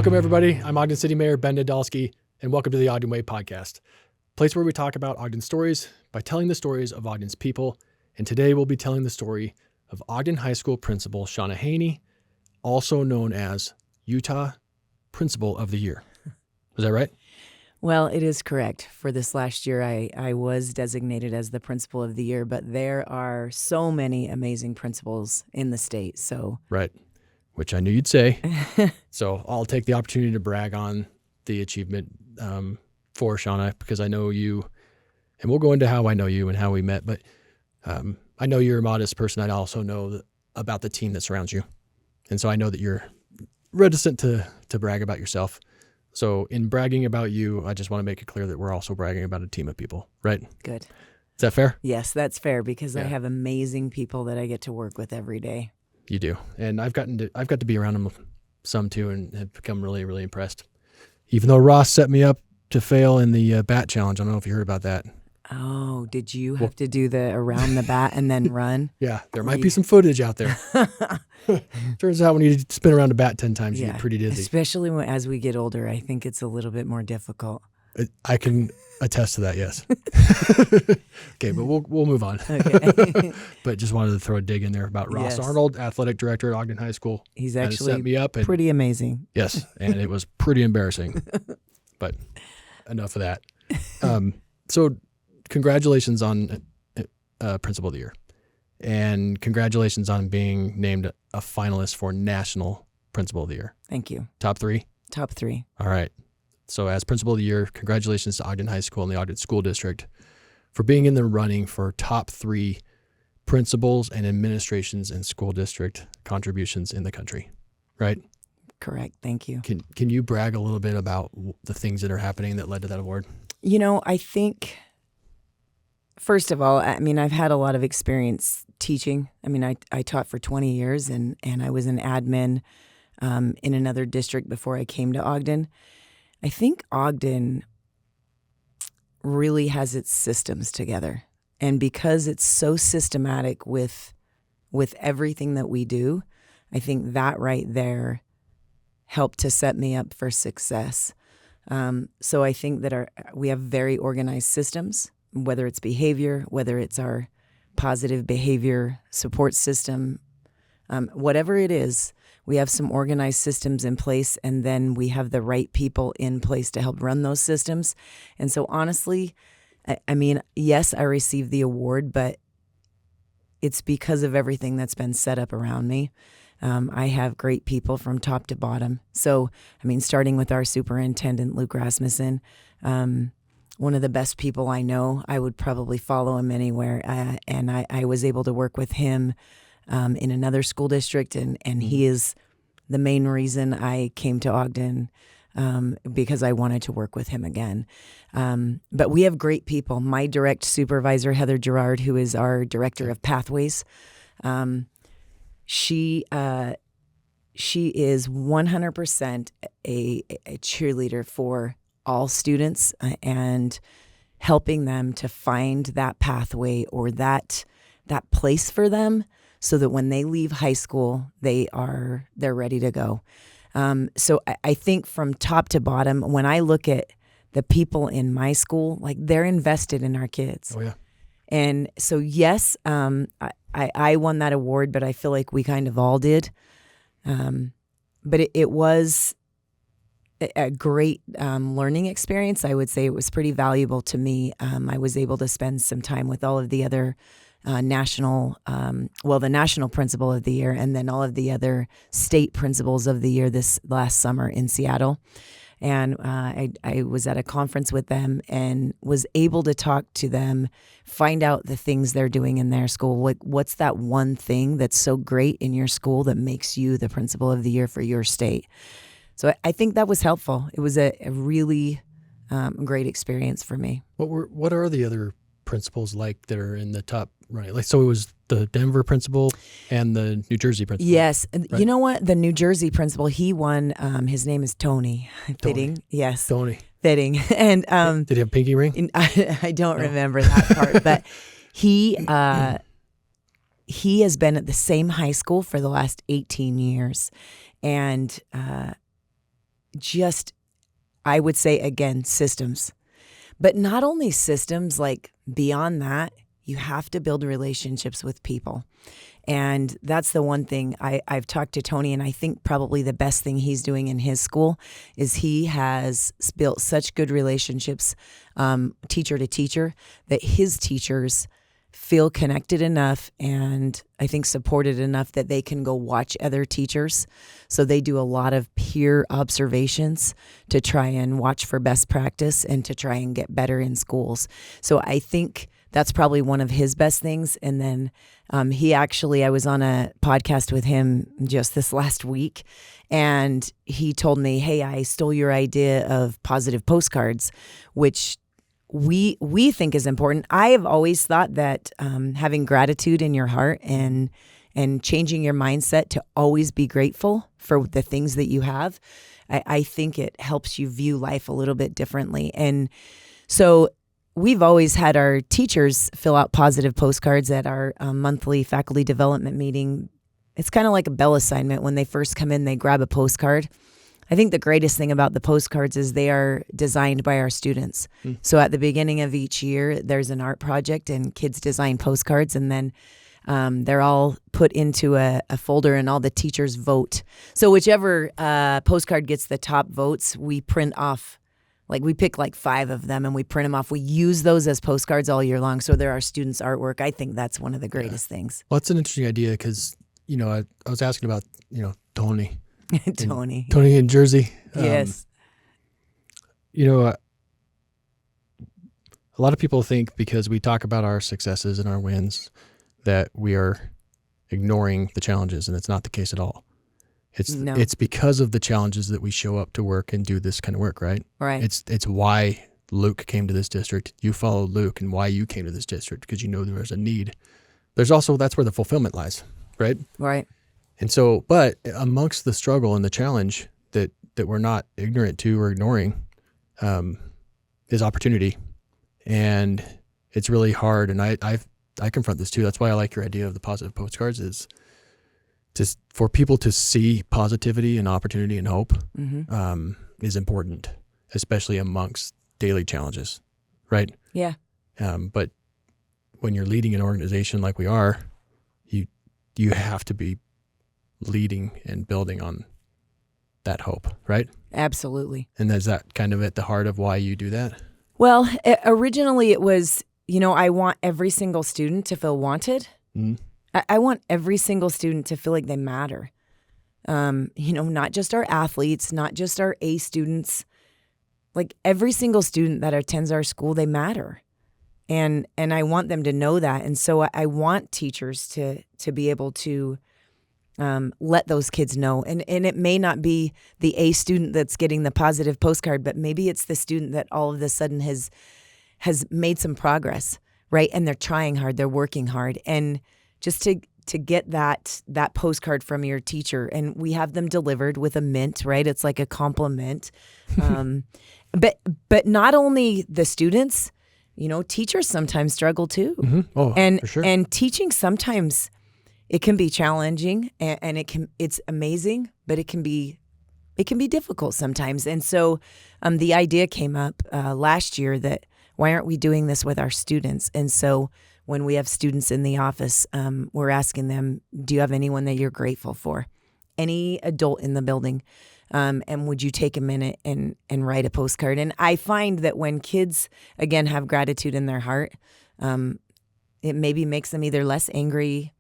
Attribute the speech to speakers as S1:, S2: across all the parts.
S1: Welcome, everybody. I'm Ogden City Mayor Ben Nadolski, and welcome to the Ogden Way podcast, a place where we talk about Ogden stories by telling the stories of Ogden's people. And today we'll be telling the story of Ogden High School Principal Shauna Haney, also known as Utah Principal of the Year. Is that right?
S2: Well, it is correct. For this last year, I was designated as the Principal of the Year, but there are so many amazing principals in the state. So
S1: Right, which I knew you'd say. So I'll take the opportunity to brag on the achievement for Shauna, because I know you, and we'll go into how I know you and how we met, but I know you're a modest person. I also know about the team that surrounds you. And so I know that you're reticent to brag about yourself. So in bragging about you, I just want to make it clear that we're also bragging about a team of people, right?
S2: good.
S1: Is that fair?
S2: Yes, that's fair because I
S1: Yeah.
S2: have amazing people that I get to work with every day.
S1: You do. And I've got to be around them some too, and have become really, really impressed. Even though Ross set me up to fail in the bat challenge. I don't know if you heard about that.
S2: Oh, did you have to do the around the bat and then run?
S1: Yeah, there might be some footage out there. Turns out when you spin around a bat 10 times, you get pretty dizzy.
S2: Especially as we get older, I think it's a little bit more difficult.
S1: I can attest to that, yes. Okay, but we'll move on.
S2: Okay.
S1: But just wanted to throw a dig in there about Ross
S2: Yes.
S1: Arnold, athletic director at Ogden High School.
S2: He's
S1: Kinda
S2: actually
S1: set me up and,
S2: pretty amazing.
S1: yes, and it was pretty embarrassing. But enough of that. So congratulations on Principal of the Year. And congratulations on being named a finalist for National Principal of the Year.
S2: Thank you.
S1: Top 3?
S2: Top 3.
S1: All right. So as Principal of the Year, congratulations to Ogden High School and the Ogden School District for being in the running for top 3 principals and administrations and school district contributions in the country, right?
S2: Correct. Thank you.
S1: Can you brag a little bit about the things that are happening that led to that award?
S2: You know, I think, first of all, I mean, I've had a lot of experience teaching. I mean, I taught for 20 years and I was an admin in another district before I came to Ogden. I think Ogden really has its systems together. And because it's so systematic with everything that we do, I think that right there helped to set me up for success. So I think that we have very organized systems, whether it's behavior, whether it's our positive behavior support system, whatever it is, we have some organized systems in place, and then we have the right people in place to help run those systems. And so honestly, I mean, yes, I received the award, but it's because of everything that's been set up around me. I have great people from top to bottom. So, I mean, starting with our superintendent, Luke Rasmussen, one of the best people I know. I would probably follow him anywhere. And I was able to work with him in another school district, and he is the main reason I came to Ogden because I wanted to work with him again. But we have great people. My direct supervisor, Heather Gerard, who is our director of Pathways, she is 100% a cheerleader for all students and helping them to find that pathway or that place for them, so that when they leave high school, they're ready to go. So I think from top to bottom, when I look at the people in my school, like, they're invested in our kids.
S1: Oh, yeah.
S2: And so, yes, I won that award, but I feel like we kind of all did. But it was a great learning experience. I would say it was pretty valuable to me. I was able to spend some time with all of the other the national principal of the year, and then all of the other state principals of the year this last summer in Seattle. And I was at a conference with them and was able to talk to them, find out the things they're doing in their school. Like, what's that one thing that's so great in your school that makes you the principal of the year for your state? So I think that was helpful. It was a really great experience for me.
S1: What are the other principals like that are in the top running? Like, so it was the Denver principal and the New Jersey principal.
S2: Yes.
S1: Right?
S2: You know what? The New Jersey principal, he won. His name is Tony. Fitting. Yes.
S1: Tony.
S2: Fitting. And
S1: did he have a pinky ring?
S2: I don't remember that part, but he has been at the same high school for the last 18 years. And just, I would say again, systems. But not only systems, like beyond that, you have to build relationships with people. And that's the one thing I've talked to Tony, and I think probably the best thing he's doing in his school is he has built such good relationships, teacher to teacher, that his teachers feel connected enough and I think supported enough that they can go watch other teachers. So they do a lot of peer observations to try and watch for best practice and to try and get better in schools. So I think that's probably one of his best things. And then I was on a podcast with him just this last week, and he told me, hey, I stole your idea of positive postcards, which we think is important. I have always thought that having gratitude in your heart and changing your mindset to always be grateful for the things that you have, I think it helps you view life a little bit differently. And so we've always had our teachers fill out positive postcards at our monthly faculty development meeting. It's kind of like a bell assignment. When they first come in, they grab a postcard. I think the greatest thing about the postcards is they are designed by our students. So at the beginning of each year, there's an art project and kids design postcards, and then they're all put into a folder and all the teachers vote. So whichever postcard gets the top votes, we print off. Like we pick like 5 of them and we print them off. We use those as postcards all year long. So they're our students' artwork. I think that's one of the greatest things.
S1: Well, it's an interesting idea because, I was asking about, Tony. Tony in Jersey.
S2: Yes.
S1: A lot of people think because we talk about our successes and our wins that we are ignoring the challenges, and it's not the case at all. It's because of the challenges that we show up to work and do this kind of work, right?
S2: Right.
S1: It's why Luke came to this district. You followed Luke, and why you came to this district, because you know there was a need. There's also, that's where the fulfillment lies, right?
S2: Right.
S1: And so, but amongst the struggle and the challenge that we're not ignorant to or ignoring is opportunity. And it's really hard. And I confront this too. That's why I like your idea of the positive postcards, is just for people to see positivity and opportunity and hope is important, especially amongst daily challenges, right?
S2: Yeah.
S1: But when you're leading an organization like we are, you have to be leading and building on that hope, right?
S2: Absolutely.
S1: And is that kind of at the heart of why you do that?
S2: Well, originally it was, I want every single student to feel wanted. I want every single student to feel like they matter. Not just our athletes, not just our A students, like every single student that attends our school, they matter. And I want them to know that. And so I want teachers to be able to let those kids know. And it may not be the A student that's getting the positive postcard, but maybe it's the student that all of a sudden has made some progress, right? And they're trying hard, they're working hard. And just to get that postcard from your teacher, and we have them delivered with a mint, right? It's like a compliment. But not only the students, teachers sometimes struggle too.
S1: Mm-hmm. Oh, for sure.
S2: And teaching sometimes it can be challenging, and it's amazing, but it can be difficult sometimes. And so the idea came up last year that why aren't we doing this with our students? And so when we have students in the office, we're asking them, do you have anyone that you're grateful for? Any adult in the building? And would you take a minute and write a postcard? And I find that when kids, again, have gratitude in their heart, it maybe makes them either less angry.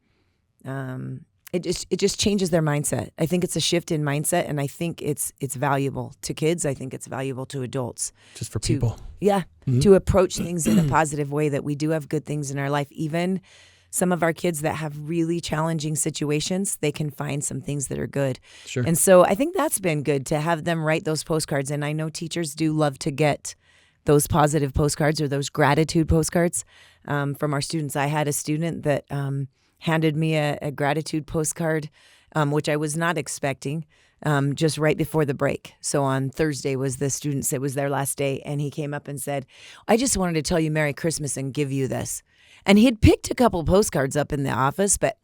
S2: It just changes their mindset. I think it's a shift in mindset, and I think it's valuable to kids. I think it's valuable to adults.
S1: Just for people.
S2: Yeah, to approach things in a positive way, that we do have good things in our life. Even some of our kids that have really challenging situations, they can find some things that are good.
S1: Sure.
S2: And so I think that's been good to have them write those postcards. And I know teachers do love to get those positive postcards or those gratitude postcards from our students. I had a student that handed me a gratitude postcard, which I was not expecting, just right before the break. So on Thursday was the students, it was their last day, and he came up and said, I just wanted to tell you Merry Christmas and give you this. And he'd picked a couple postcards up in the office, but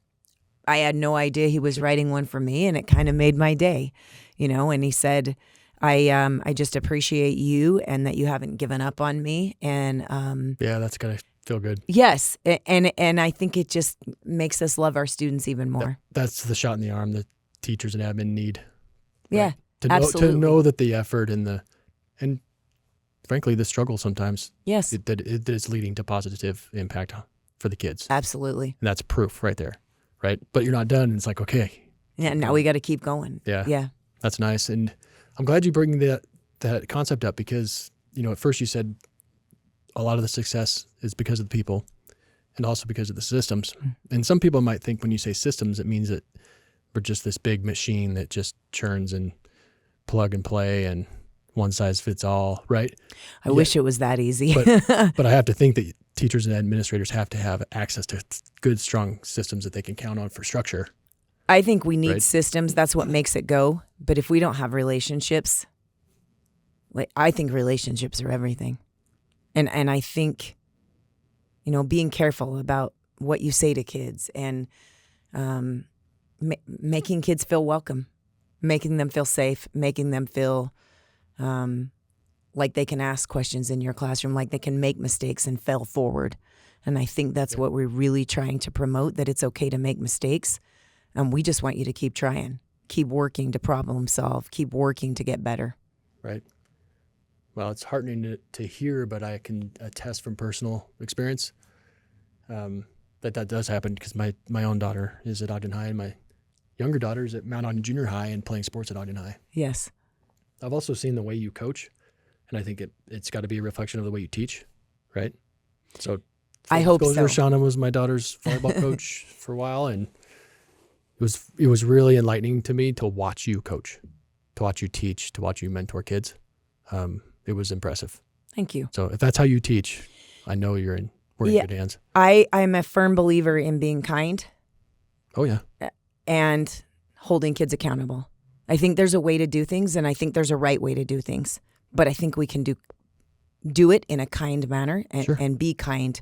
S2: I had no idea he was writing one for me, and it kind of made my day, and he said, I just appreciate you and that you haven't given up on me. And
S1: Yeah, that's gotta feel good.
S2: yes, and I think it just makes us love our students even more.
S1: That's the shot in the arm that teachers and admin need.
S2: Yeah,
S1: right? To
S2: absolutely.
S1: know that the effort and frankly the struggle sometimes
S2: Yes,
S1: that it is leading to positive impact for the kids.
S2: absolutely.
S1: And that's proof right there, right? But you're not done. And it's like, okay,
S2: Yeah, now we got to keep going.
S1: Yeah.
S2: Yeah.
S1: that's nice. And I'm glad you bring that concept up because, at first you said a lot of the success is because of the people and also because of the systems. And some people might think when you say systems, it means that we're just this big machine that just churns and plug and play and one size fits all, right?
S2: I wish it was that easy.
S1: But I have to think that teachers and administrators have to have access to good, strong systems that they can count on for structure.
S2: I think we need
S1: Right.
S2: systems. That's what makes it go. But if we don't have relationships, I think relationships are everything. And I think, being careful about what you say to kids and making kids feel welcome, making them feel safe, making them feel like they can ask questions in your classroom, like they can make mistakes and fail forward. And I think that's what we're really trying to promote, that it's okay to make mistakes. And we just want you to keep trying, keep working to problem solve, keep working to get better.
S1: Right. Well, it's heartening to hear, but I can attest from personal experience that does happen because my own daughter is at Ogden High and my younger daughter is at Mount Ogden Junior High and playing sports at Ogden High.
S2: Yes.
S1: I've also seen the way you coach, and I think it's got to be a reflection of the way you teach, right? So
S2: I hope so.
S1: Shauna was my daughter's volleyball coach for a while, and it was really enlightening to me to watch you coach, to watch you teach, to watch you mentor kids. It was impressive.
S2: Thank you.
S1: So if that's how you teach, I know we're in good hands.
S2: I'm a firm believer in being kind
S1: Oh yeah.
S2: and holding kids accountable. I think there's a way to do things, and I think there's a right way to do things. But I think we can do it in a kind manner and be kind.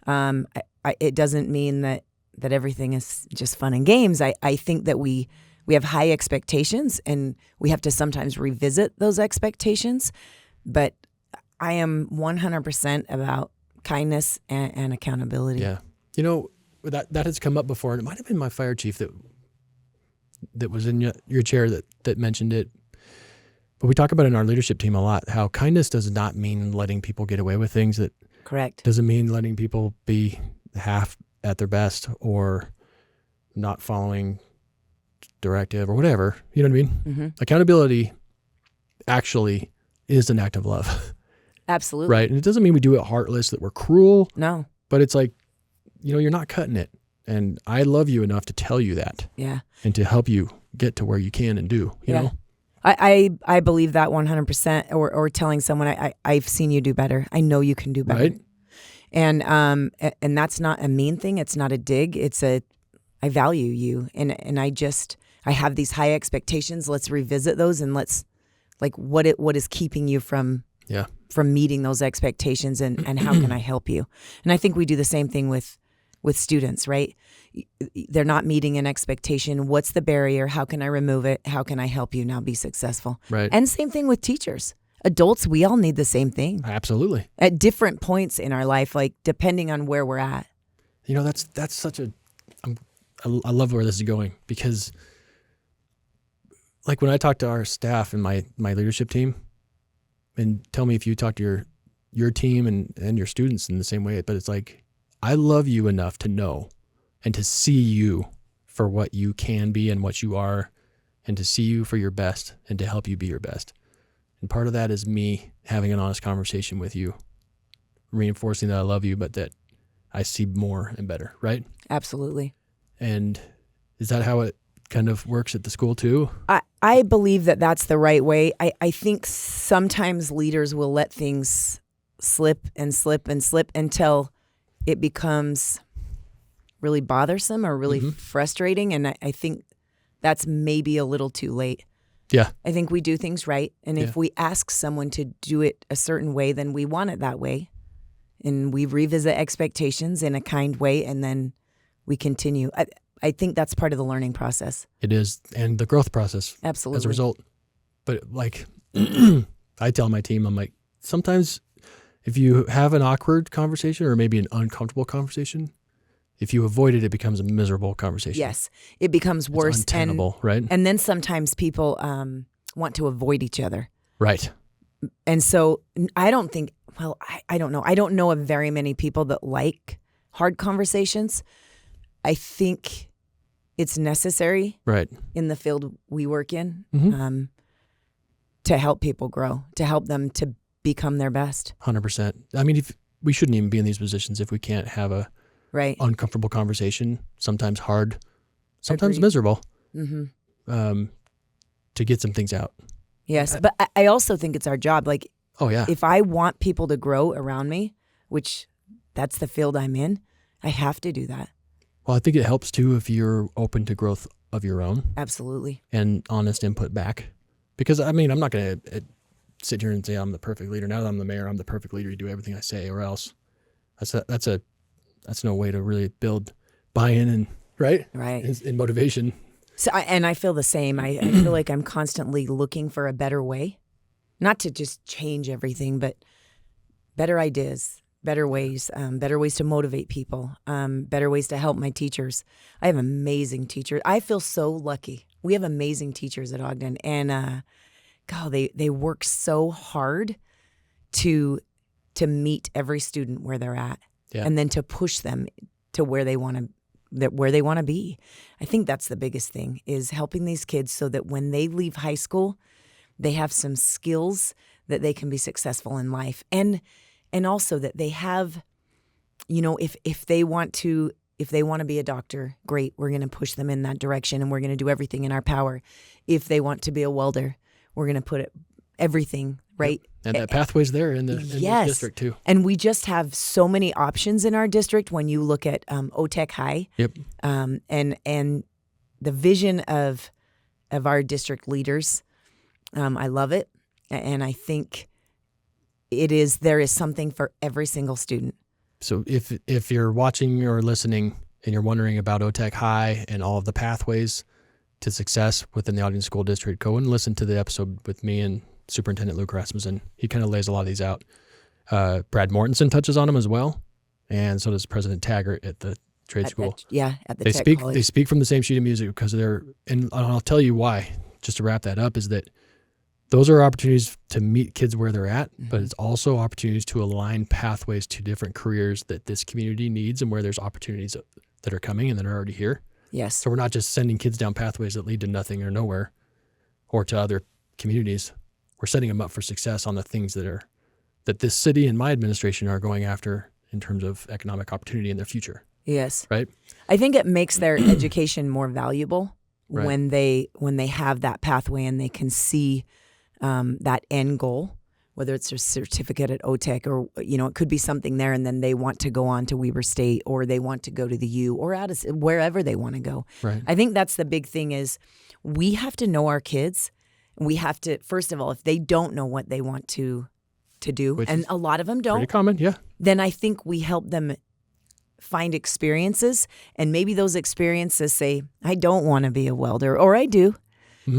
S2: It doesn't mean that everything is just fun and games. I think that we have high expectations, and we have to sometimes revisit those expectations. But I am 100% about kindness and accountability.
S1: Yeah. That has come up before, and it might have been my fire chief that was in your chair that mentioned it. But we talk about it in our leadership team a lot, how kindness does not mean letting people get away with things. That
S2: Correct.
S1: doesn't mean letting people be half at their best or not following directive or whatever. You know what I mean?
S2: Mm-hmm.
S1: Accountability actually is an act of love.
S2: Absolutely.
S1: Right? And it doesn't mean we do it heartless, that we're cruel.
S2: No.
S1: But it's like, you're not cutting it. And I love you enough to tell you that.
S2: Yeah.
S1: And to help you get to where you can and do, you know?
S2: I believe that 100%, or telling someone I've seen you do better. I know you can do better.
S1: Right.
S2: And that's not a mean thing. It's not a dig. It's I value you. And I have these high expectations. Let's revisit those, and let's what is keeping you from meeting those expectations, and how can I help you? And I think we do the same thing with students, right? They're not meeting an expectation. What's the barrier? How can I remove it? How can I help you now be successful?
S1: Right.
S2: And same thing with teachers. Adults, we all need the same thing
S1: Absolutely.
S2: at different points in our life, depending on where we're at.
S1: That's such I love where this is going, because when I talk to our staff and my leadership team, and tell me if you talk to your team and your students in the same way, but it's like, I love you enough to know and to see you for what you can be and what you are, and to see you for your best and to help you be your best. And part of that is me having an honest conversation with you, reinforcing that I love you, but that I see more and better, right?
S2: Absolutely.
S1: And is that how it kind of works at the school too?
S2: I believe that that's the right way. I think sometimes leaders will let things slip and slip and slip until it becomes really bothersome or really frustrating. And I think that's maybe a little too late.
S1: Yeah.
S2: I think we do things right. And if we ask someone to do it a certain way, then we want it that way. And we revisit expectations in a kind way, and then we continue. I think that's part of the learning process.
S1: It is. And the growth process.
S2: Absolutely.
S1: As a result. But I tell my team, I'm like, sometimes if you have an awkward conversation or maybe an uncomfortable conversation, if you avoid it, it becomes a miserable conversation.
S2: Yes, it becomes worse.
S1: It's untenable, right?
S2: And then sometimes people want to avoid each other.
S1: Right.
S2: And so I don't think, well, I don't know. I don't know of very many people that like hard conversations. I think it's necessary
S1: Right.
S2: in the field we work in
S1: Mm-hmm.
S2: To help people grow, to help them to become their best.
S1: 100%. I mean, we shouldn't even be in these positions if we can't have a
S2: Right.
S1: uncomfortable conversation, sometimes hard, sometimes
S2: Agreed.
S1: miserable,
S2: Mm-hmm.
S1: to get some things out.
S2: Yes. But I also think it's our job. Like,
S1: Oh, yeah.
S2: if I want people to grow around me, which that's the field I'm in, I have to do that.
S1: Well, I think it helps too if you're open to growth of your own
S2: Absolutely.
S1: and honest input back. Because, I mean, I'm not going to sit here and say I'm the perfect leader. Now that I'm the mayor, I'm the perfect leader. You do everything I say, or else that's no way to really build buy-in and right and motivation.
S2: So, I feel the same. I feel like I'm constantly looking for a better way, not to just change everything, but better ideas, better ways to motivate people, better ways to help my teachers. I have amazing teachers. I feel so lucky. We have amazing teachers at Ogden, and God, they work so hard to meet every student where they're at, and then to push them to where they want to be. I think that's the biggest thing, is helping these kids so that when they leave high school, they have some skills that they can be successful in life, and also that they have, if they want to be a doctor, great, we're going to push them in that direction, and we're going to do everything in our power. If they want to be a welder, we're going to put everything right.
S1: And that pathway's there in the district too.
S2: And we just have so many options in our district when you look at Ogden High.
S1: Yep.
S2: And the vision of our district leaders, I love it, and I think there is something for every single student.
S1: So if you're watching or listening and you're wondering about Ogden High and all of the pathways to success within the Ogden School District, go and listen to the episode with me and Superintendent Luke Rasmussen. He kind of lays a lot of these out. Brad Mortensen touches on them as well, and so does President Taggart at the trade school.
S2: At the Tech College.
S1: They speak from the same sheet of music because and I'll tell you why, just to wrap that up, is that those are opportunities to meet kids where they're at, but it's also opportunities to align pathways to different careers that this community needs and where there's opportunities that are coming and that are already here.
S2: Yes.
S1: So we're not just sending kids down pathways that lead to nothing or nowhere or to other communities. We're setting them up for success on the things that this city and my administration are going after in terms of economic opportunity in their future.
S2: Yes.
S1: Right?
S2: I think it makes their education more valuable
S1: Right.
S2: when they have that pathway and they can see that end goal, whether it's a certificate at OTEC or, it could be something there, and then they want to go on to Weber State, or they want to go to the U, or wherever they want to go.
S1: Right.
S2: I think that's the big thing, is we have to know our kids. We have to, first of all, if they don't know what they want to do,
S1: Which
S2: and
S1: is
S2: a lot of them don't,
S1: pretty common, yeah.
S2: then I think we help them find experiences, and maybe those experiences say, I don't want to be a welder, or I do,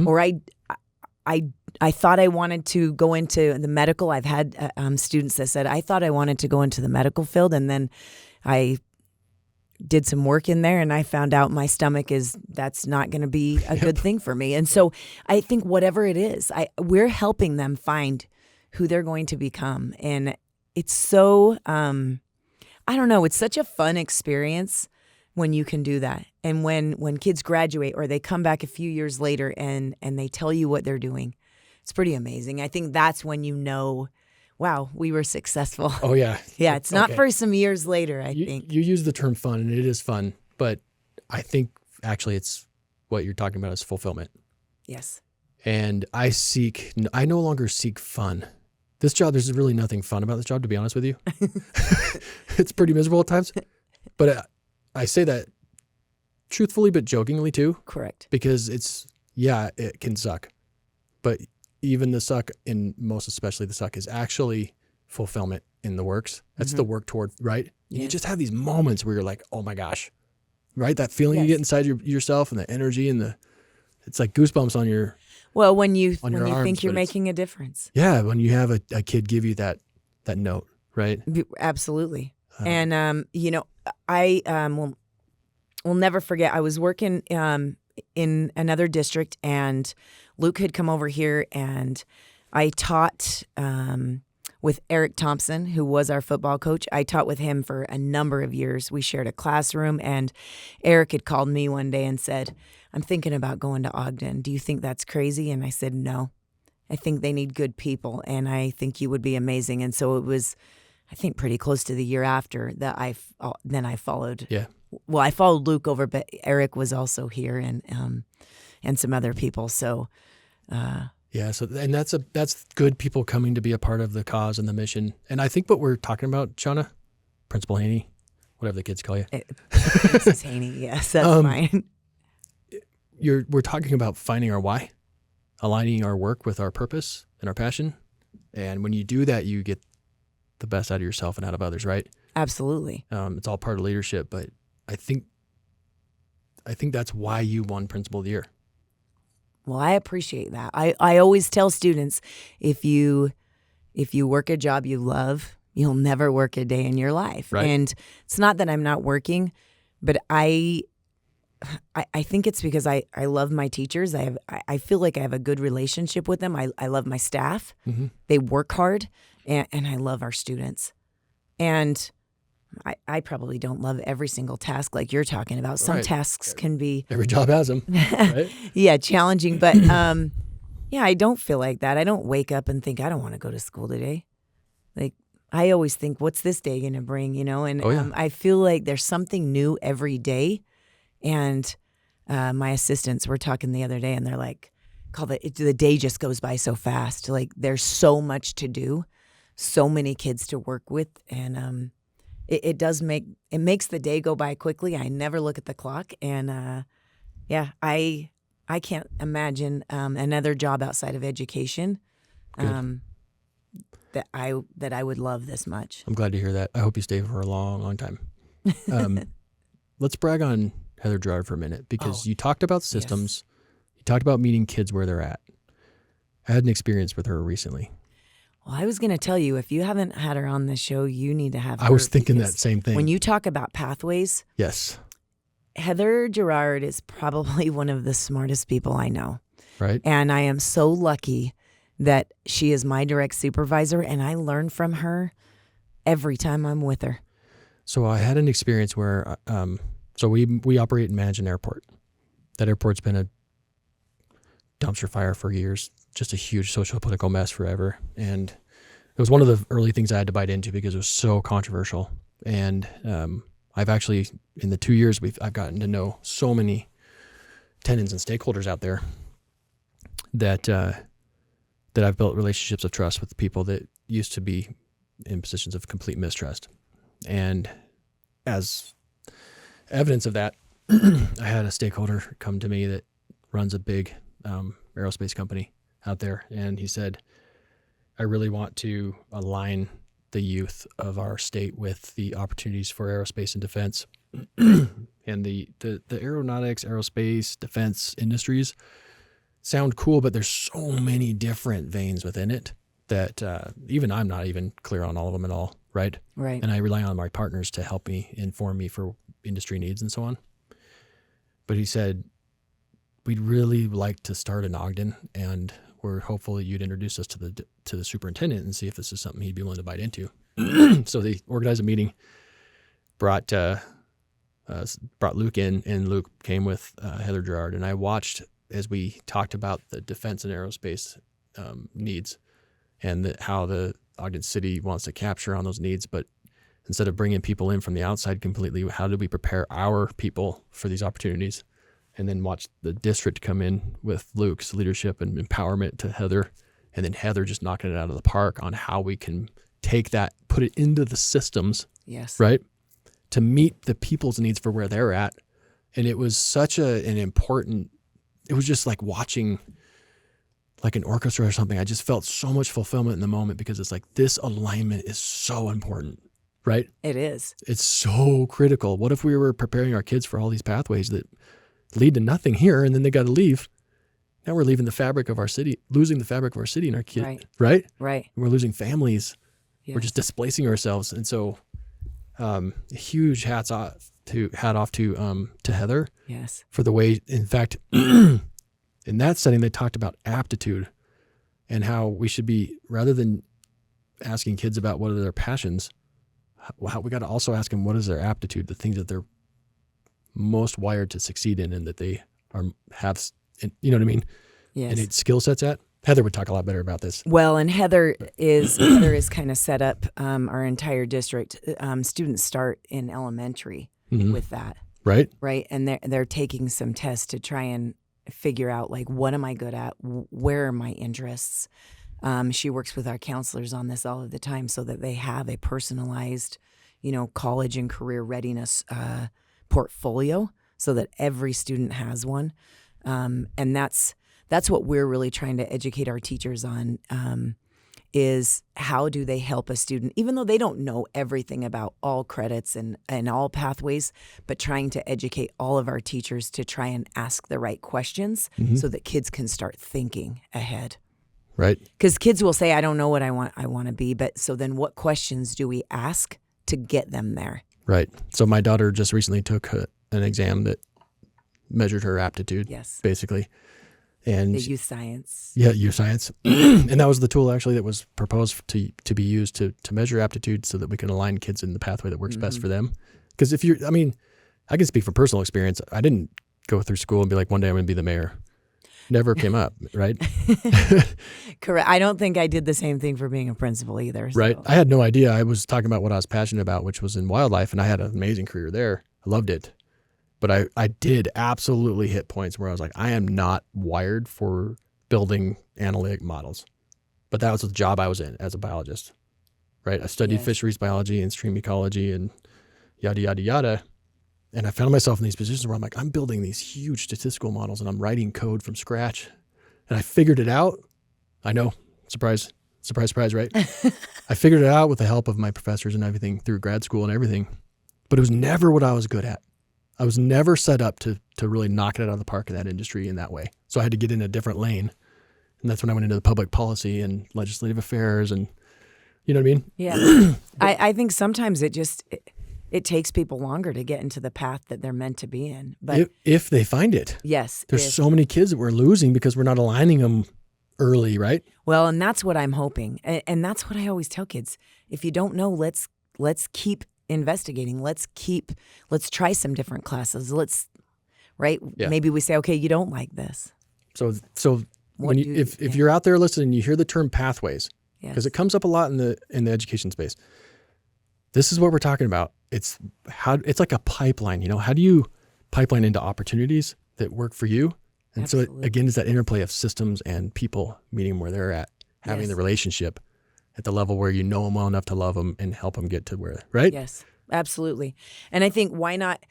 S2: or I thought I wanted to go into the medical. I've had students that said, I thought I wanted to go into the medical field, and then I did some work in there, and I found out my stomach that's not going to be a good thing for me. And so I think whatever it is, we're helping them find who they're going to become. And it's so, I don't know, it's such a fun experience when you can do that. And when kids graduate or they come back a few years later and they tell you what they're doing, it's pretty amazing. I think that's when you know, wow, we were successful.
S1: Oh, yeah.
S2: Yeah, it's not for some years later, I think.
S1: You use the term fun, and it is fun, but I think actually it's what you're talking about is fulfillment.
S2: Yes.
S1: And I no longer seek fun. This job, there's really nothing fun about this job, to be honest with you. It's pretty miserable at times. But I say that truthfully, but jokingly too.
S2: Correct.
S1: Because it can suck. But even the suck, and most especially the suck, is actually fulfillment in the works. That's the work toward, right?
S2: Yes.
S1: You just have these moments where you're like, oh my gosh, right? That feeling you get inside yourself, and the energy, and it's like goosebumps on your
S2: Well, when you
S1: your arms,
S2: think you're
S1: but it's-
S2: making a difference.
S1: Yeah, when you have a kid give you that note, right?
S2: Absolutely. And I will never forget. I was working in another district, and Luke had come over here, and I taught with Eric Thompson, who was our football coach. I taught with him for a number of years. We shared a classroom, and Eric had called me one day and said, "I'm thinking about going to Ogden. Do you think that's crazy?" And I said, "No. I think they need good people, and I think you would be amazing." And so it was, I think, pretty close to the year after that I followed.
S1: Yeah.
S2: Well, I followed Luke over, but Eric was also here, and some other people. So,
S1: yeah. So, and that's good people coming to be a part of the cause and the mission. And I think what we're talking about, Shauna, Principal Haney, whatever the kids call you,
S2: Mrs. Haney, yes, that's mine.
S1: We're talking about finding our why, aligning our work with our purpose and our passion. And when you do that, you get the best out of yourself and out of others, right?
S2: Absolutely.
S1: It's all part of leadership, but I think that's why you won Principal of the Year.
S2: Well, I appreciate that. I always tell students, if you work a job you love, you'll never work a day in your life.
S1: Right.
S2: And it's not that I'm not working, but I think it's because I love my teachers. I feel like I have a good relationship with them. I love my staff.
S1: Mm-hmm.
S2: They work hard, and I love our students. And I probably don't love every single task like you're talking about. Some
S1: Right.
S2: tasks can be
S1: Every job has them, right?
S2: yeah, challenging. But yeah, I don't feel like that. I don't wake up and think I don't want to go to school today. Like, I always think, what's this day going to bring? And
S1: Oh, yeah.
S2: I feel like there's something new every day. And my assistants were talking the other day, and they're like, the day just goes by so fast. Like, there's so much to do, so many kids to work with, and it makes the day go by quickly. I never look at the clock, and yeah, I can't imagine another job outside of education that I would love this much.
S1: I'm glad to hear that. I hope you stay for a long, long time. Let's brag on Heather Gerard for a minute, because you talked about systems. Yes. You talked about meeting kids where they're at. I had an experience with her recently.
S2: Well, I was going to tell you, if you haven't had her on the show, you need to have her.
S1: I was thinking that same thing.
S2: When you talk about pathways,
S1: yes,
S2: Heather Gerard is probably one of the smartest people I know.
S1: Right.
S2: And I am so lucky that she is my direct supervisor, and I learn from her every time I'm with her.
S1: So I had an experience where, so we operate and manage an airport. That airport's been a dumpster fire for years, just a huge social-political mess forever. And it was one of the early things I had to bite into because it was so controversial. And I've actually, in the 2 years, I've gotten to know so many tenants and stakeholders out there that I've built relationships of trust with people that used to be in positions of complete mistrust. And as evidence of that, I had a stakeholder come to me that runs a big aerospace company out there, and he said, I really want to align the youth of our state with the opportunities for aerospace and defense. And the aeronautics, aerospace, defense industries sound cool, but there's so many different veins within it that even I'm not even clear on all of them at all, right?
S2: Right.
S1: And I rely on my partners to help me, inform me for industry needs and so on. But he said, we'd really like to start in Ogden, and we're hopeful that you'd introduce us to the superintendent and see if this is something he'd be willing to bite into. So they organized a meeting, brought Luke in, and Luke came with Heather Gerard, and I watched as we talked about the defense and aerospace needs, and how the Ogden City wants to capture on those needs. But instead of bringing people in from the outside completely, how do we prepare our people for these opportunities? And then watch the district come in with Luke's leadership and empowerment to Heather, and then Heather just knocking it out of the park on how we can take that, put it into the systems,
S2: yes,
S1: right, to meet the people's needs for where they're at. And it was such an important, it was just like watching like an orchestra or something. I just felt so much fulfillment in the moment, because it's like, this alignment is so important, right?
S2: It is.
S1: It's so critical. What if we were preparing our kids for all these pathways that lead to nothing here, and then they got to leave, Now we're leaving the fabric of our city, losing the fabric of our city and our kids,
S2: Right.
S1: right? We're losing families.
S2: Yes.
S1: We're just displacing ourselves. And so a huge hat off to Heather.
S2: Yes.
S1: For the way, in fact, in that setting, they talked about aptitude and how we should be, rather than asking kids about what are their passions, we got to also ask them what is their aptitude, the things that they're most wired to succeed in and that they have, you know what I mean?
S2: Yes.
S1: Innate skill sets at. Heather would talk a lot better about this.
S2: Well, and Heather is kind of set up our entire district. Students start in elementary with that.
S1: Right.
S2: Right. And they're taking some tests to try and figure out, like, what am I good at? Where are my interests? She works with our counselors on this all of the time so that they have a personalized, college and career readiness portfolio so that every student has one. And that's what we're really trying to educate our teachers on, is how do they help a student, even though they don't know everything about all credits and all pathways, but trying to educate all of our teachers to try and ask the right questions so that kids can start thinking ahead.
S1: Right.
S2: Because kids will say, I don't know what I want to be, but so then what questions do we ask to get them there?
S1: Right. So my daughter just recently took an exam that measured her aptitude, basically. And
S2: the youth science.
S1: Yeah, youth science. And that was the tool actually that was proposed to be used to measure aptitude so that we can align kids in the pathway that works best for them. Because I can speak from personal experience. I didn't go through school and be like, one day I'm going to be the mayor. Never came up, right?
S2: Correct. I don't think I did the same thing for being a principal either. So.
S1: Right. I had no idea. I was talking about what I was passionate about, which was in wildlife, and I had an amazing career there. I loved it. But I did absolutely hit points where I was like, I am not wired for building analytic models. But that was the job I was in as a biologist, right? I studied fisheries biology and stream ecology and yada, yada, yada. And I found myself in these positions where I'm like, I'm building these huge statistical models and I'm writing code from scratch. And I figured it out. I know, surprise, surprise, surprise, right? I figured it out with the help of my professors and everything through grad school and everything. But it was never what I was good at. I was never set up to really knock it out of the park in that industry in that way. So I had to get in a different lane. And that's when I went into the public policy and legislative affairs and, you know what I mean?
S2: Yeah. I think sometimes it takes people longer to get into the path that they're meant to be in. But
S1: if they find it.
S2: Yes.
S1: There's so many kids that we're losing because we're not aligning them early, right?
S2: Well, and that's what I'm hoping. And that's what I always tell kids. If you don't know, let's keep investigating. Let's try some different classes. Maybe we say, okay, you don't like this. So when if you're out there listening, you hear the term pathways, because it comes up a lot in the education space. This is what we're talking about. It's like a pipeline, how do you pipeline into opportunities that work for you? And Absolutely. So again, it's that interplay of systems and people meeting where they're at, having the relationship at the level where you know them well enough to love them and help them get to where, right? Yes, absolutely. And I think why not,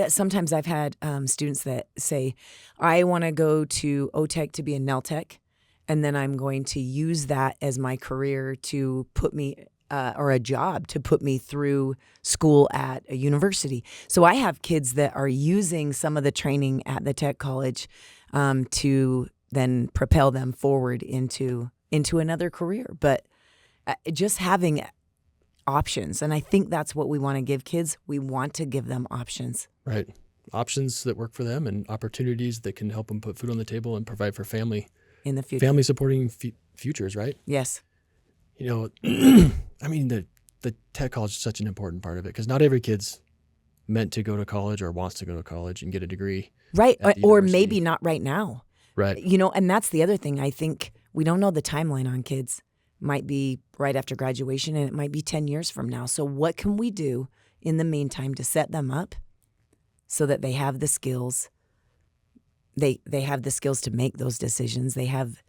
S2: sometimes I've had students that say, I want to go to OTech to be a NELTech, and then I'm going to use that as my career to put me or a job to put me through school at a university. So I have kids that are using some of the training at the tech college to then propel them forward into another career. But just having options, and I think that's what we want to give kids. We want to give them options. Right.
S1: Options that work for them and opportunities that can help them put food on the table and provide for family.
S2: In the future.
S1: Family supporting futures, right?
S2: Yes.
S1: I mean, the tech college is such an important part of it because not every kid's meant to go to college or wants to go to college and get a degree.
S2: Right. Or maybe not right now.
S1: Right.
S2: And that's the other thing. I think we don't know the timeline on kids. Might be right after graduation and it might be 10 years from now. So what can we do in the meantime to set them up so that they have the skills? They have the skills to make those decisions. They have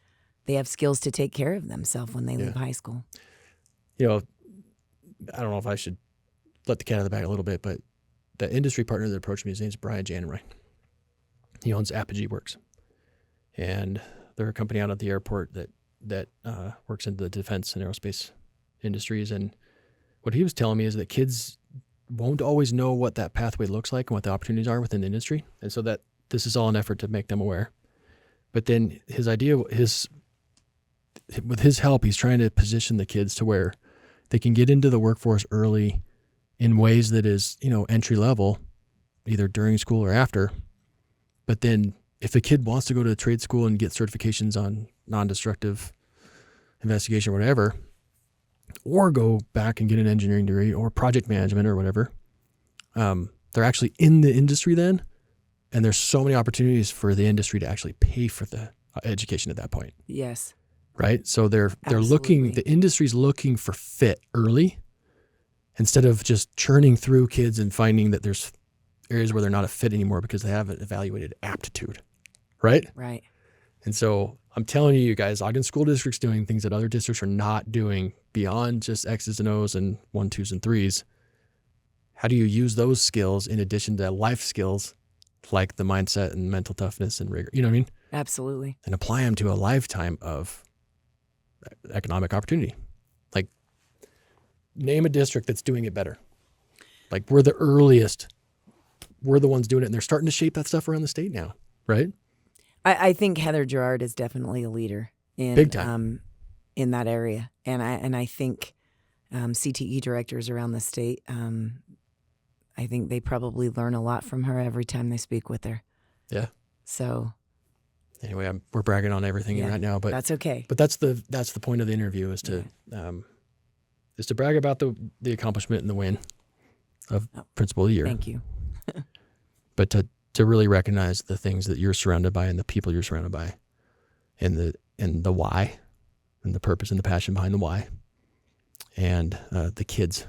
S2: skills to take care of themselves when they leave high school.
S1: I don't know if I should let the cat out of the bag a little bit, but the industry partner that approached me, his name's Brian Janenreich. He owns Apogee Works. And they're a company out at the airport that works into the defense and aerospace industries. And what he was telling me is that kids won't always know what that pathway looks like and what the opportunities are within the industry. And so that this is all an effort to make them aware. But then with his help, he's trying to position the kids to where they can get into the workforce early in ways that is, entry level, either during school or after. But then if a kid wants to go to a trade school and get certifications on non-destructive investigation or whatever, or go back and get an engineering degree or project management or whatever, they're actually in the industry then. And there's so many opportunities for the industry to actually pay for the education at that point.
S2: Yes.
S1: Right. So they're
S2: Absolutely.
S1: the industry's looking for fit early instead of just churning through kids and finding that there's areas where they're not a fit anymore because they haven't evaluated aptitude. Right.
S2: Right.
S1: And so I'm telling you guys, Ogden School District's doing things that other districts are not doing beyond just X's and O's and 1, 2s, and 3s. How do you use those skills in addition to life skills like the mindset and mental toughness and rigor? You know what I mean?
S2: Absolutely.
S1: And apply them to a lifetime of economic opportunity. Like, name a district that's doing it better. Like, we're the earliest. We're the ones doing it, and they're starting to shape that stuff around the state now, right?
S2: I think Heather Gerard is definitely a leader in
S1: Big time.
S2: In that area, and I think CTE directors around the state. I think they probably learn a lot from her every time they speak with her.
S1: Yeah.
S2: So.
S1: Anyway, we're bragging on everything right now, but
S2: that's okay.
S1: But that's the point of the interview is to brag about the accomplishment and the win of Principal of the Year.
S2: Thank you.
S1: But to really recognize the things that you're surrounded by and the people you're surrounded by, and the why, and the purpose and the passion behind the why, and the kids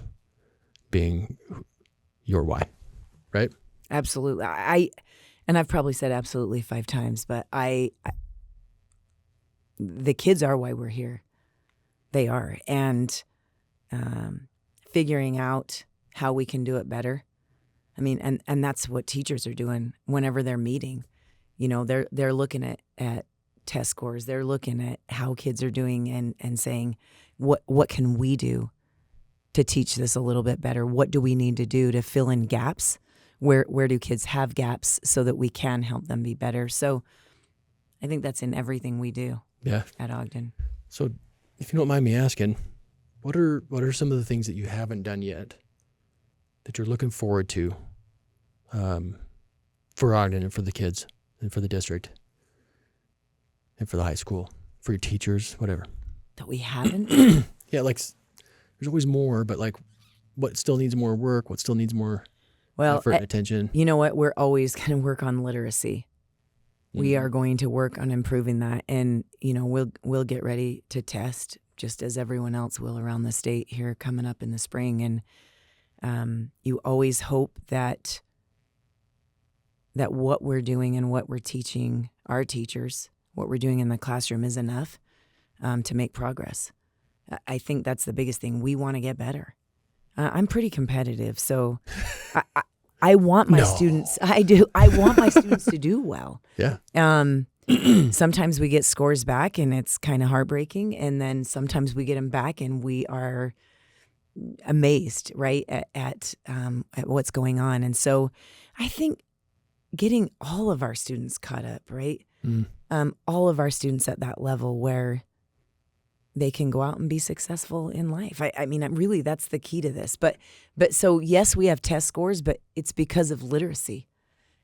S1: being your why, right?
S2: Absolutely. And I've probably said absolutely 5 times, but the kids are why we're here. They are. And figuring out how we can do it better. I mean, and that's what teachers are doing whenever they're meeting. They're looking at test scores. They're looking at how kids are doing and saying, what can we do to teach this a little bit better? What do we need to do to fill in gaps? Where do kids have gaps so that we can help them be better? So I think that's in everything we do at Ogden.
S1: So if you don't mind me asking, what are some of the things that you haven't done yet that you're looking forward to for Ogden and for the kids and for the district and for the high school, for your teachers, whatever?
S2: That we haven't?
S1: Yeah, like there's always more, but like what still needs more work, what still needs more effort and attention?
S2: You know what? We're always going to work on literacy. Mm-hmm. We are going to work on improving that. And, we'll get ready to test just as everyone else will around the state here coming up in the spring. And you always hope that what we're doing and what we're teaching our teachers, what we're doing in the classroom is enough to make progress. I think that's the biggest thing. We want to get better. I'm pretty competitive, so I want my students. I do. I want my students to do well.
S1: Yeah.
S2: Sometimes we get scores back, and it's kind of heartbreaking. And then sometimes we get them back, and we are amazed, right, at what's going on. And so, I think getting all of our students caught up, right, all of our students at that level where they can go out and be successful in life. I mean, really, that's the key to this. But so, yes, we have test scores, but it's because of literacy.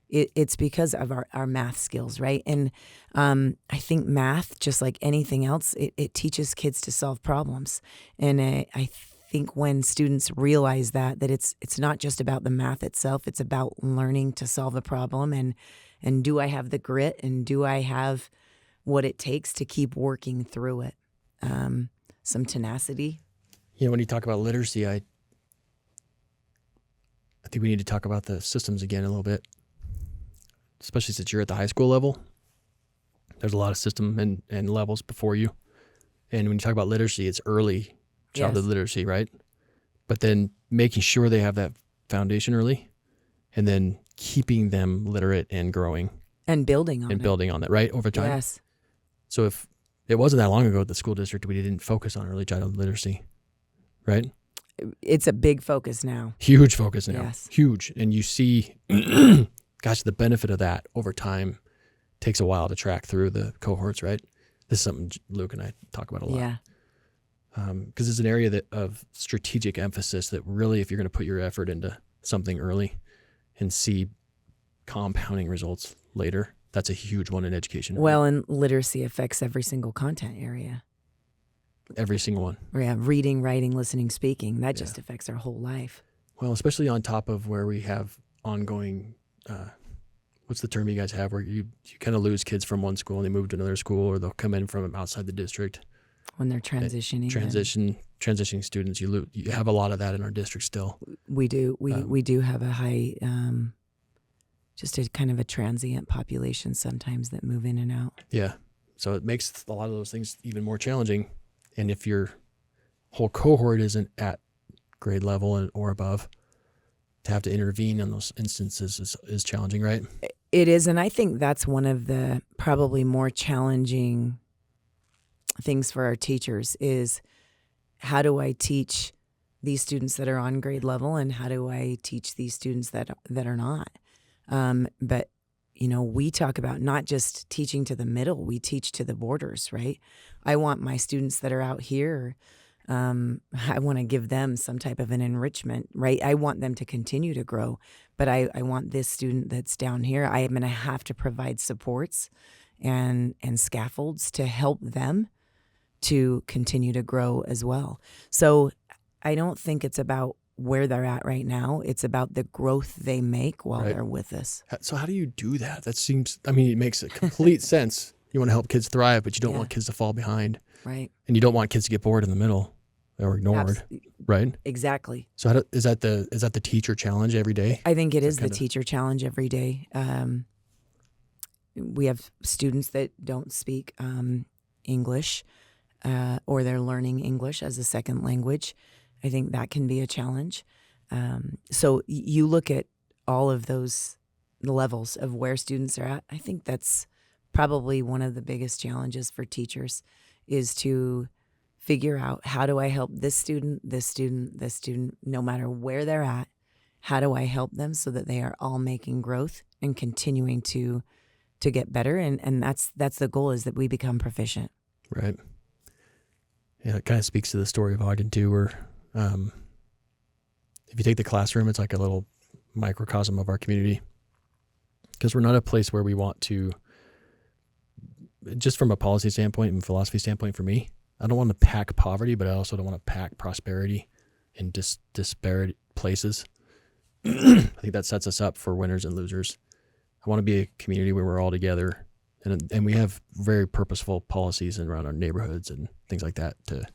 S2: It's because of our math skills, right? And I think math, just like anything else, it teaches kids to solve problems. And I think when students realize that it's not just about the math itself, it's about learning to solve a problem. And do I have the grit, and do I have what it takes to keep working through it? Some tenacity.
S1: When you talk about literacy, I think we need to talk about the systems again a little bit, especially since you're at the high school level. There's a lot of system and levels before you. And when you talk about literacy, it's early childhood literacy, right? But then making sure they have that foundation early, and then keeping them literate and growing.
S2: And building on
S1: that, right, over time.
S2: Yes.
S1: So if it wasn't that long ago at the school district, we didn't focus on early childhood literacy, right?
S2: It's a big focus now.
S1: Huge focus now.
S2: Yes.
S1: Huge. And you see, gosh, the benefit of that over time takes a while to track through the cohorts, right? This is something Luke and I talk about a lot.
S2: Yeah.
S1: Because it's an area of strategic emphasis that really, if you're going to put your effort into something early and see compounding results later, that's a huge one in education.
S2: Well, and literacy affects every single content area.
S1: Every single one.
S2: Yeah, reading, writing, listening, speaking. That just affects our whole life.
S1: Well, especially on top of where we have ongoing, what's the term you guys have, where you kind of lose kids from one school and they move to another school, or they'll come in from outside the district.
S2: When they're transitioning.
S1: Transitioning students, you have a lot of that in our district still.
S2: We do. We do have a high, just a kind of a transient population sometimes that move in and out.
S1: Yeah. So it makes a lot of those things even more challenging. And if your whole cohort isn't at grade level or above, to have to intervene in those instances is challenging, right?
S2: It is. And I think that's one of the probably more challenging things for our teachers is, how do I teach these students that are on grade level, and how do I teach these students that are not? But, we talk about not just teaching to the middle, we teach to the borders, right? I want my students that are out here, I want to give them some type of an enrichment, right? I want them to continue to grow, but I want this student that's down here, I am going to have to provide supports and scaffolds to help them to continue to grow as well. So I don't think it's about where they're at right now. It's about the growth they make while they're with us.
S1: So how do you do that? That seems, it makes a complete sense. You want to help kids thrive, but you don't want kids to fall behind.
S2: Right.
S1: And you don't want kids to get bored in the middle or ignored, right?
S2: Exactly.
S1: So is that the teacher challenge every day?
S2: I think it is the teacher challenge every day. We have students that don't speak English, or they're learning English as a second language. I think that can be a challenge. So you look at all of those levels of where students are at. I think that's probably one of the biggest challenges for teachers, is to figure out, how do I help this student, no matter where they're at, how do I help them so that they are all making growth and continuing to get better? And that's the goal, is that we become proficient.
S1: Right. Yeah, it kind of speaks to the story of Ogden too, where if you take the classroom, it's like a little microcosm of our community, because we're not a place where we want to, just from a policy standpoint and philosophy standpoint for me, I don't want to pack poverty, but I also don't want to pack prosperity in disparate places. I think that sets us up for winners and losers. I want to be a community where we're all together, and we have very purposeful policies around our neighborhoods and things like that to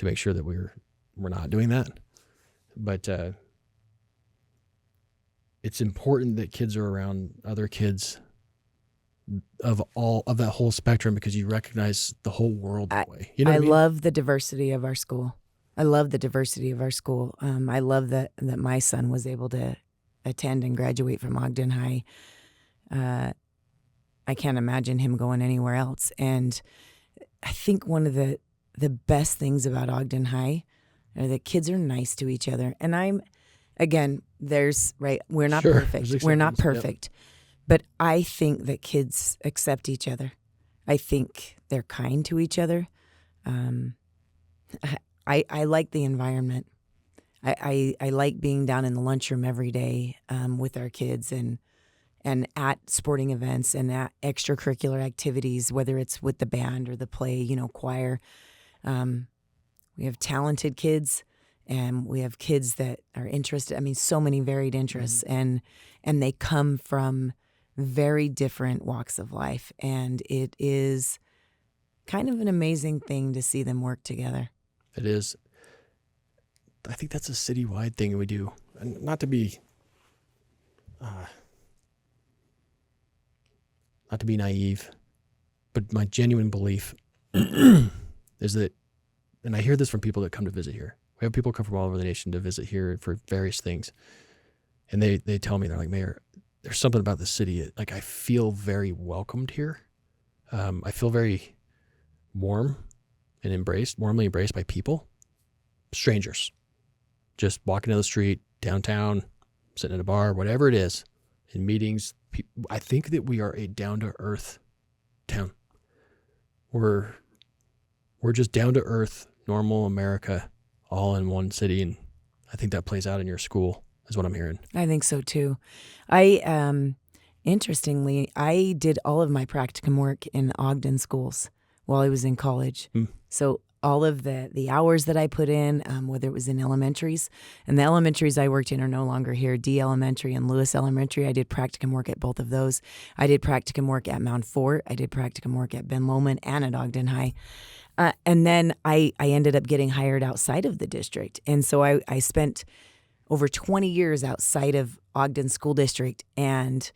S1: make sure that we're not doing that. But it's important that kids are around other kids of that whole spectrum, because you recognize the whole world that way. You know what I mean?
S2: Love the diversity of our school. I love the diversity of our school. I love that my son was able to attend and graduate from Ogden High. I can't imagine him going anywhere else. And I think one of the best things about Ogden High are that kids are nice to each other. And we're not perfect. We're not perfect. Yep. But I think that kids accept each other. I think they're kind to each other. I like the environment. I like being down in the lunchroom every day with our kids and at sporting events and at extracurricular activities, whether it's with the band or the play, choir. We have talented kids, and we have kids that are interested. So many varied interests, and they come from very different walks of life. And it is kind of an amazing thing to see them work together.
S1: It is. I think that's a citywide thing we do. And not to be naive, but my genuine belief is that, and I hear this from people that come to visit here. We have people come from all over the nation to visit here for various things. And they tell me, they're like, Mayor, there's something about the city. Like, I feel very welcomed here. I feel very warmly embraced by people, strangers, just walking down the street, downtown, sitting at a bar, whatever it is. in meetings. I think that we are a down-to-earth town. We're just down-to-earth, normal America, all in one city, and I think that plays out in your school, is what I'm hearing.
S2: I think so too. Interestingly, I did all of my practicum work in Ogden schools while I was in college. So all of the hours that I put in, whether it was in elementaries, and the elementaries I worked in are no longer here, D Elementary and Lewis Elementary. I did practicum work at both of those. I did practicum work at Mount Fort. I did practicum work at Ben Lomond and at Ogden High. And then I ended up getting hired outside of the district. And so I spent over 20 years outside of Ogden School District. And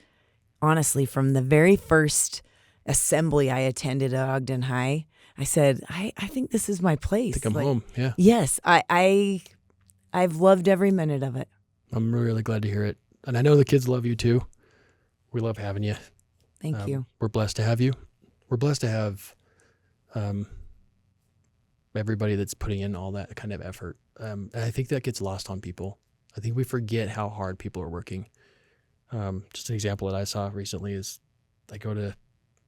S2: honestly, from the very first assembly I attended at Ogden High, I said, I think this is my place.
S1: I think I'm home. Yeah.
S2: Yes. I've loved every minute of it.
S1: I'm really glad to hear it. And I know the kids love you too. We love having you.
S2: Thank you.
S1: We're blessed to have you. We're blessed to have everybody that's putting in all that kind of effort. And I think that gets lost on people. I think we forget how hard people are working. Just an example that I saw recently is I go to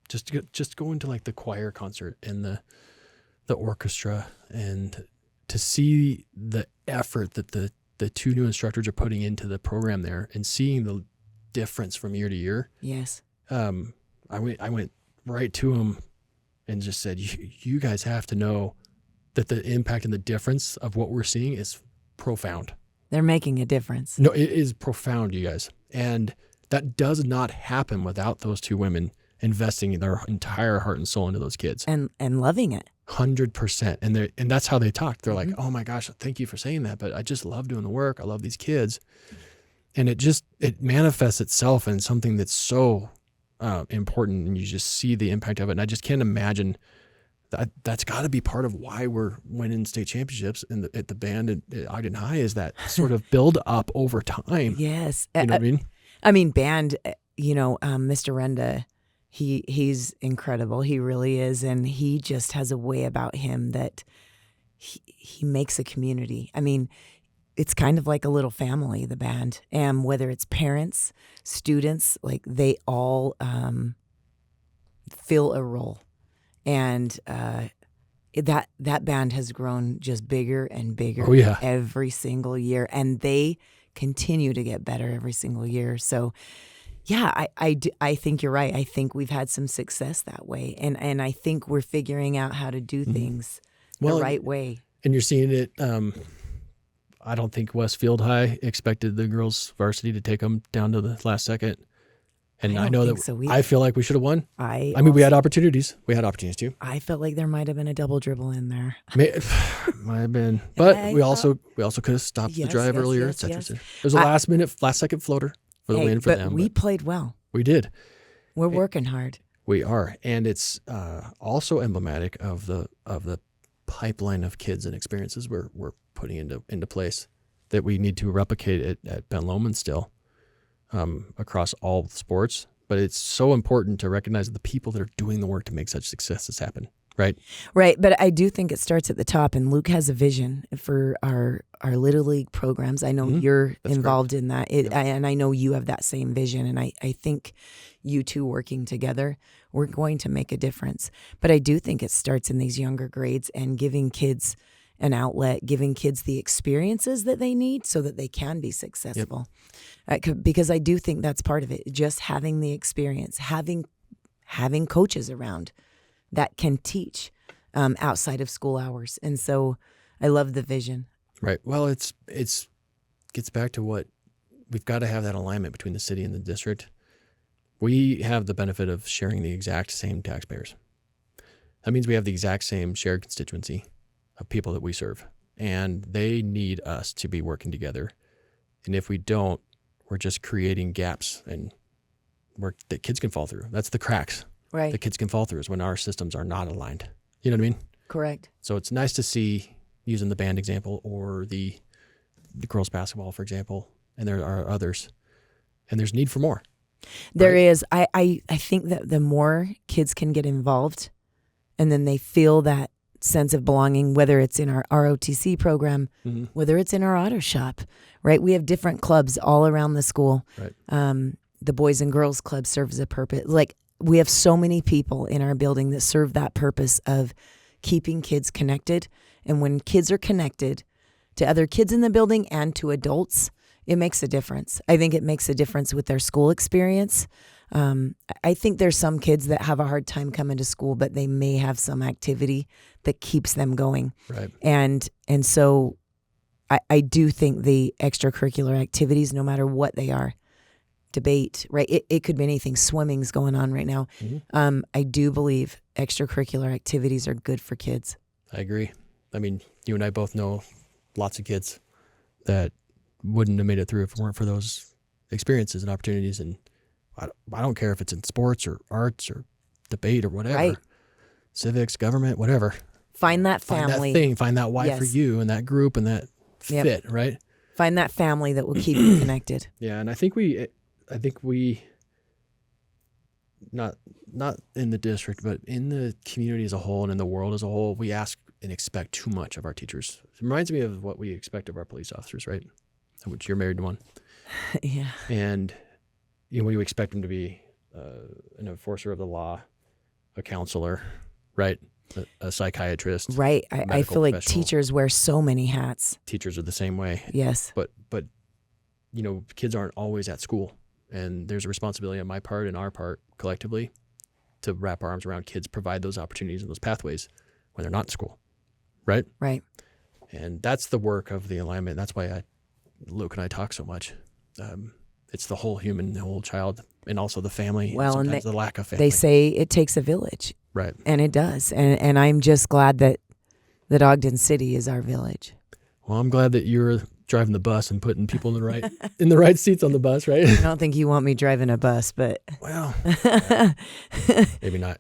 S1: just go into like the choir concert and the orchestra, and to see the effort that the two new instructors are putting into the program there, and seeing the difference from year to year.
S2: Yes.
S1: I went right to them and just said, you guys have to know that the impact and the difference of what we're seeing is profound.
S2: They're making a difference.
S1: No, it is profound, you guys. And that does not happen without those two women investing their entire heart and soul into those kids.
S2: And loving it.
S1: 100%. And that's how they talk. They're like, oh my gosh, thank you for saying that, but I just love doing the work. I love these kids. And it manifests itself in something that's so important, and you just see the impact of it. And I just can't imagine that's got to be part of why we're winning state championships at the band at Ogden High, is that sort of build up over time.
S2: Yes.
S1: You know what I mean?
S2: I mean, band, Mr. Renda, he's incredible. He really is. And he just has a way about him that he makes a community. I mean, it's kind of like a little family, the band. And whether it's parents, students, like they all fill a role. And that band has grown just bigger and bigger every single year. And they continue to get better every single year. So, yeah, I think you're right. I think we've had some success that way. And I think we're figuring out how to do things the right way.
S1: And you're seeing it. I don't think Westfield High expected the girls varsity to take them down to the last second. And I know that so. I feel like we should have won. I mean, we had opportunities. We had opportunities too.
S2: I felt like there might have been a double dribble in there.
S1: Might have been, but we also could have stopped the drive earlier, etc. There was a last second floater for the win for them.
S2: But we played well.
S1: We did.
S2: We're working hard.
S1: We are, and it's also emblematic of the pipeline of kids and experiences we're putting into place that we need to replicate at Ben Lomond still. Across all sports, but it's so important to recognize the people that are doing the work to make such successes happen, right?
S2: Right, but I do think it starts at the top, and Luke has a vision for our Little League programs. I know you're involved in that, and I know you have that same vision, and I think you two working together, we're going to make a difference. But I do think it starts in these younger grades and giving kids an outlet, giving kids the experiences that they need so that they can be successful. Because I do think that's part of it, just having the experience, having coaches around that can teach outside of school hours. And so I love the vision.
S1: Right. Well, it's gets back to what we've got to have, that alignment between the city and the district. We have the benefit of sharing the exact same taxpayers. That means we have the exact same shared constituency of people that we serve, and they need us to be working together. And if we don't, we're just creating gaps and that kids can fall through. That's the cracks.
S2: Right.
S1: The kids can fall through is when our systems are not aligned. You know what I mean?
S2: Correct.
S1: So it's nice to see, using the band example or the girls basketball, for example, and there are others, and there's need for more.
S2: There is. I think that the more kids can get involved, and then they feel that sense of belonging, whether it's in our ROTC program, whether it's in our auto shop, right? We have different clubs all around the school.
S1: Right.
S2: the Boys and Girls Club serves a purpose. Like, we have so many people in our building that serve that purpose of keeping kids connected. And when kids are connected to other kids in the building and to adults, it makes a difference. I think it makes a difference with their school experience. I think there's some kids that have a hard time coming to school, but they may have some activity that keeps them going.
S1: Right.
S2: And so I do think the extracurricular activities, no matter what they are, debate, right? It could be anything. Swimming's going on right now.
S1: Mm-hmm.
S2: I do believe extracurricular activities are good for kids.
S1: I agree. I mean, you and I both know lots of kids that wouldn't have made it through if it weren't for those experiences and opportunities. And I don't care if it's in sports or arts or debate or whatever,
S2: Right.
S1: civics, government, whatever.
S2: Find that family.
S1: Find that thing, find that why for you and that group and that fit, right?
S2: Find that family that will keep you connected.
S1: Yeah, and I think we not in the district, but in the community as a whole and in the world as a whole, we ask and expect too much of our teachers. It reminds me of what we expect of our police officers, right? Which you're married to one.
S2: Yeah.
S1: And we expect them to be an enforcer of the law, a counselor, right? A psychiatrist.
S2: Right. I feel like teachers wear so many hats.
S1: Teachers are the same way.
S2: Yes.
S1: But kids aren't always at school. And there's a responsibility on my part and our part collectively to wrap our arms around kids, provide those opportunities and those pathways when they're not in school. Right?
S2: Right.
S1: And that's the work of the alignment. That's why Luke and I talk so much. It's the whole human, the whole child, and also the family.
S2: Well,
S1: and sometimes the lack of family.
S2: They say it takes a village.
S1: Right.
S2: And it does. And I'm just glad that Ogden City is our village.
S1: Well, I'm glad that you're driving the bus and putting people in the right seats on the bus, right?
S2: I don't think you want me driving a bus, but
S1: well, maybe not.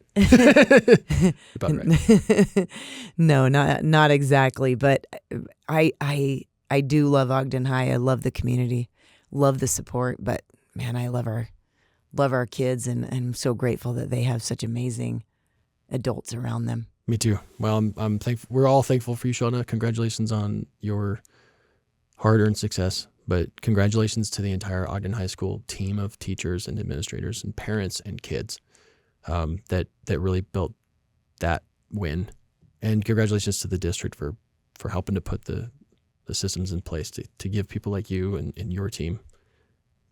S1: About right.
S2: No, not exactly. But I do love Ogden High. I love the community, love the support. But man, I love our kids, and I'm so grateful that they have such amazing adults around them.
S1: Me too. Well, I'm thankful. We're all thankful for you, Shauna. Congratulations on your hard-earned success, but congratulations to the entire Ogden High School team of teachers and administrators and parents and kids that really built that win. And congratulations to the district for helping to put the systems in place to give people like you and your team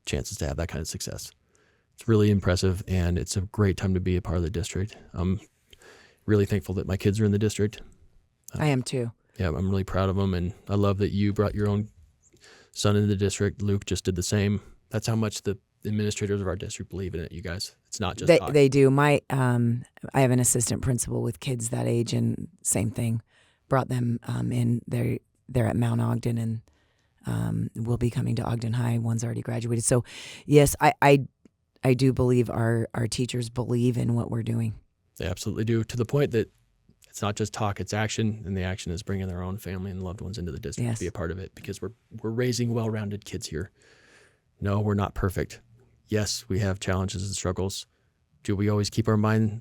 S1: chances to have that kind of success. It's really impressive, and it's a great time to be a part of the district. I'm really thankful that my kids are in the district.
S2: I am too.
S1: Yeah, I'm really proud of them, and I love that you brought your own son into the district. Luke just did the same. That's how much the administrators of our district believe in it, you guys. It's not just
S2: they do. I have an assistant principal with kids that age, and same thing. Brought them in. They're at Mount Ogden, and will be coming to Ogden High. One's already graduated. So, yes, I do believe our teachers believe in what we're doing.
S1: They absolutely do, to the point that it's not just talk, it's action, and the action is bringing their own family and loved ones into the district to be a part of it, because we're raising well-rounded kids here. No, we're not perfect. Yes, we have challenges and struggles. Do we always keep our mind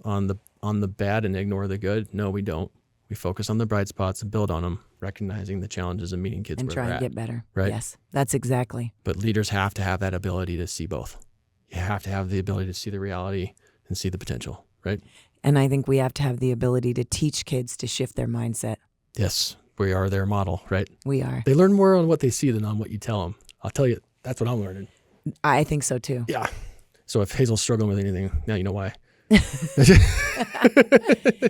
S1: on the bad and ignore the good? No, we don't. We focus on the bright spots and build on them, recognizing the challenges and meeting kids
S2: and
S1: where
S2: try
S1: they're
S2: and
S1: at.
S2: get better.
S1: Right?
S2: Yes, that's exactly.
S1: But leaders have to have that ability to see both. You have to have the ability to see the reality and see the potential, right?
S2: And I think we have to have the ability to teach kids to shift their mindset.
S1: Yes, we are their model, right?
S2: We are.
S1: They learn more on what they see than on what you tell them. I'll tell you, that's what I'm learning.
S2: I think so too.
S1: Yeah. So if Hazel's struggling with anything, now you know why.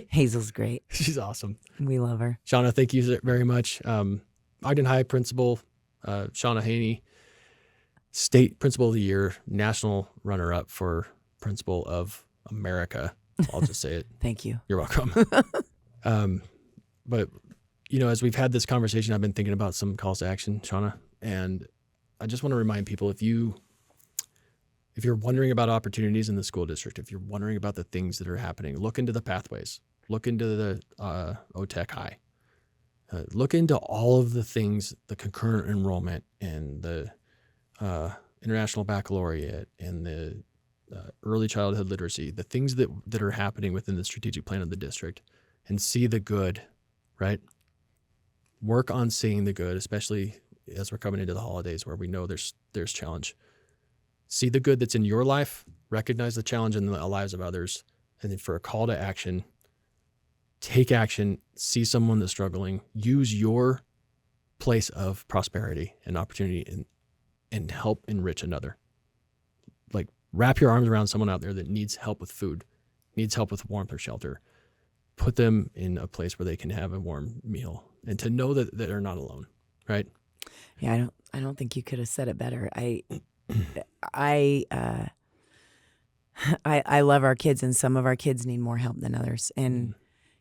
S2: Hazel's great.
S1: She's awesome.
S2: We love her.
S1: Shauna, thank you very much. Ogden High Principal Shauna Haney, State Principal of the Year, National Runner-Up for Principal of America. I'll just say it.
S2: Thank you.
S1: You're welcome. But, as we've had this conversation, I've been thinking about some calls to action, Shauna, and I just want to remind people, if you're wondering about opportunities in the school district, if you're wondering about the things that are happening, look into the pathways, look into the OTEC High, look into all of the things, the concurrent enrollment and the International Baccalaureate and the early childhood literacy, the things that are happening within the strategic plan of the district, and see the good, right? Work on seeing the good, especially as we're coming into the holidays where we know there's challenge. See the good that's in your life, recognize the challenge in the lives of others, and then for a call to action, take action, see someone that's struggling, use your place of prosperity and opportunity and help enrich another. Like wrap your arms around someone out there that needs help with food, needs help with warmth or shelter. Put them in a place where they can have a warm meal and to know that they're not alone, right?
S2: Yeah, I don't think you could have said it better. I love our kids, and some of our kids need more help than others. And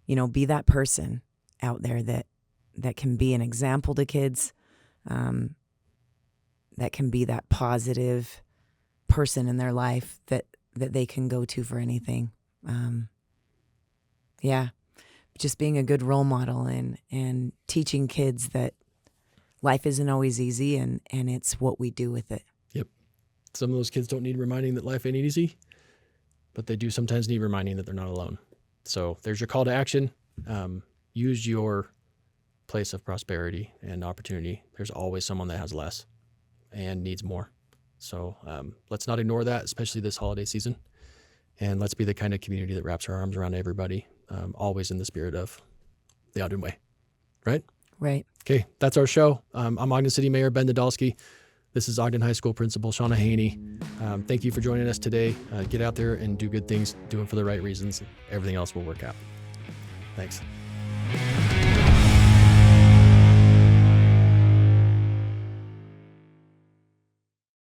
S2: be that person out there that can be an example to kids, that can be that positive person in their life that they can go to for anything. Just being a good role model and teaching kids that life isn't always easy, and it's what we do with it.
S1: Yep. Some of those kids don't need reminding that life ain't easy, but they do sometimes need reminding that they're not alone. So there's your call to action. Use your place of prosperity and opportunity. There's always someone that has less and needs more. So let's not ignore that, especially this holiday season. And let's be the kind of community that wraps our arms around everybody, always in the spirit of the Ogden Way. Right?
S2: Right.
S1: Okay, that's our show. I'm Ogden City Mayor Ben Nadolski. This is Ogden High School Principal Shauna Haney. Thank you for joining us today. Get out there and do good things, do them for the right reasons. Everything else will work out. Thanks.